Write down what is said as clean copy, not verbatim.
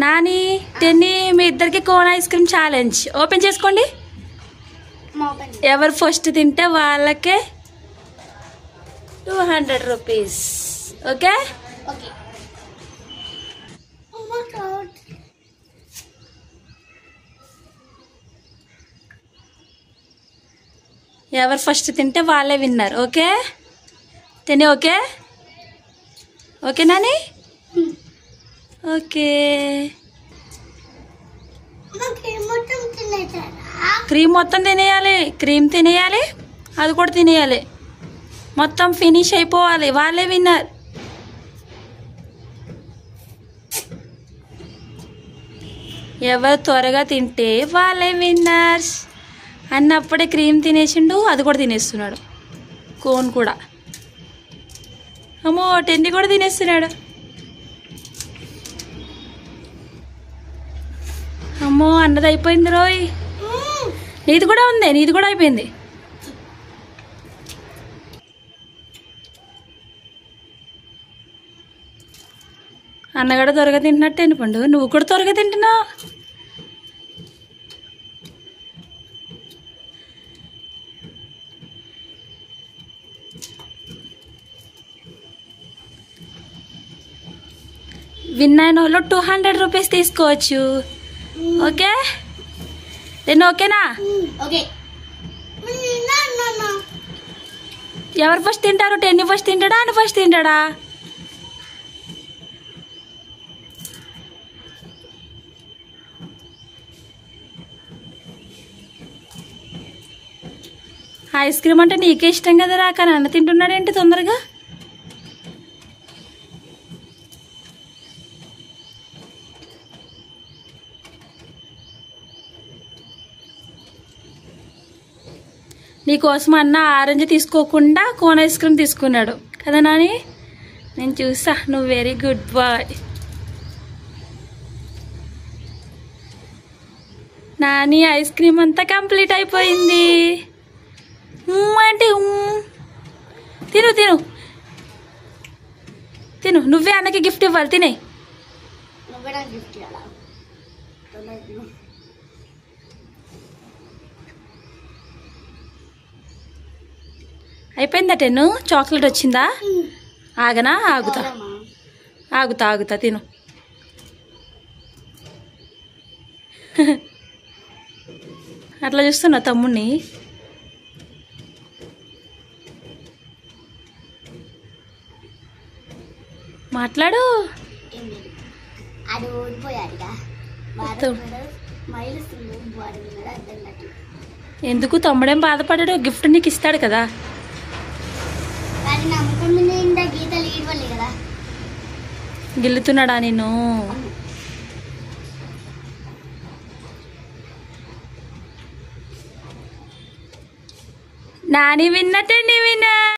నాని టెన్నీ మీ ఇద్దరికి cone ice cream challenge open చేసుకోండి. ఎవరు ఫస్ట్ తింటే వాళ్ళకే 200 రూపీస్. ఓకే ఎవరు ఫస్ట్ తింటే వాళ్ళే విన్నారు. ఓకే టెన్నీ okay okay Nani okay. Cream మొత్తం తినేయాలి, క్రీమ్ తినేయాలి, అది కూడా తినేయాలి, మొత్తం ఫినిష్ అయిపోవాలి, వాళ్ళే విన్నర్. ఎవరు త్వరగా తింటే వాళ్ళే విన్నర్స్ అన్నప్పుడే క్రీమ్ తినేసిండు, అది కూడా తినేస్తున్నాడు, కోన్ కూడా. అమ్మో టెన్నీ కూడా తినేస్తున్నాడు. అమ్మో అన్నది అయిపోయింది రోయ్. నీది కూడా ఉంది, నీది కూడా అయిపోయింది. అన్నగడ త్వరగా తింటున్నట్టు పండు, నువ్వు కూడా త్వరగా తింటున్నావు. విన్ అయిన వాళ్ళు 200 రూపీస్ తీసుకోవచ్చు. ఓకే నేను ఓకేనా? ఎవరు ఫస్ట్ తింటారు? టెన్నీ ఫస్ట్ తింటాడా అని ఫస్ట్ తింటాడా? ఐస్ క్రీమ్ అంటే నీకే ఇష్టం కదా రా, కానీ అన్న తింటున్నాడేంటి తొందరగా? నీకోసం అన్న ఆరెంజ్ తీసుకోకుండా కోన్ ఐస్ క్రీమ్ తీసుకున్నాడు కదా నాని? నేను చూసా, నువ్వు very good boy. Nani ice cream అంతా కంప్లీట్ అయిపోయింది. అంటే తిను తిను తిను, నువ్వే అన్నకి గిఫ్ట్ ఇవ్వాలి, తినే. అయిపోయిందా టెన్ను? చాక్లెట్ వచ్చిందా? ఆగనా? ఆగుతా ఆగుతా ఆగుతా, తిను. అట్లా చూస్తున్నా తమ్ముడిని. మాట్లాడు. ఎందుకు తమ్ముడేం బాధపడ్డాడు? గిఫ్ట్ నీకు ఇస్తాడు కదా. గిల్లుతున్నాడా నేను? నాని విన్నట్టే నీ విన్నా.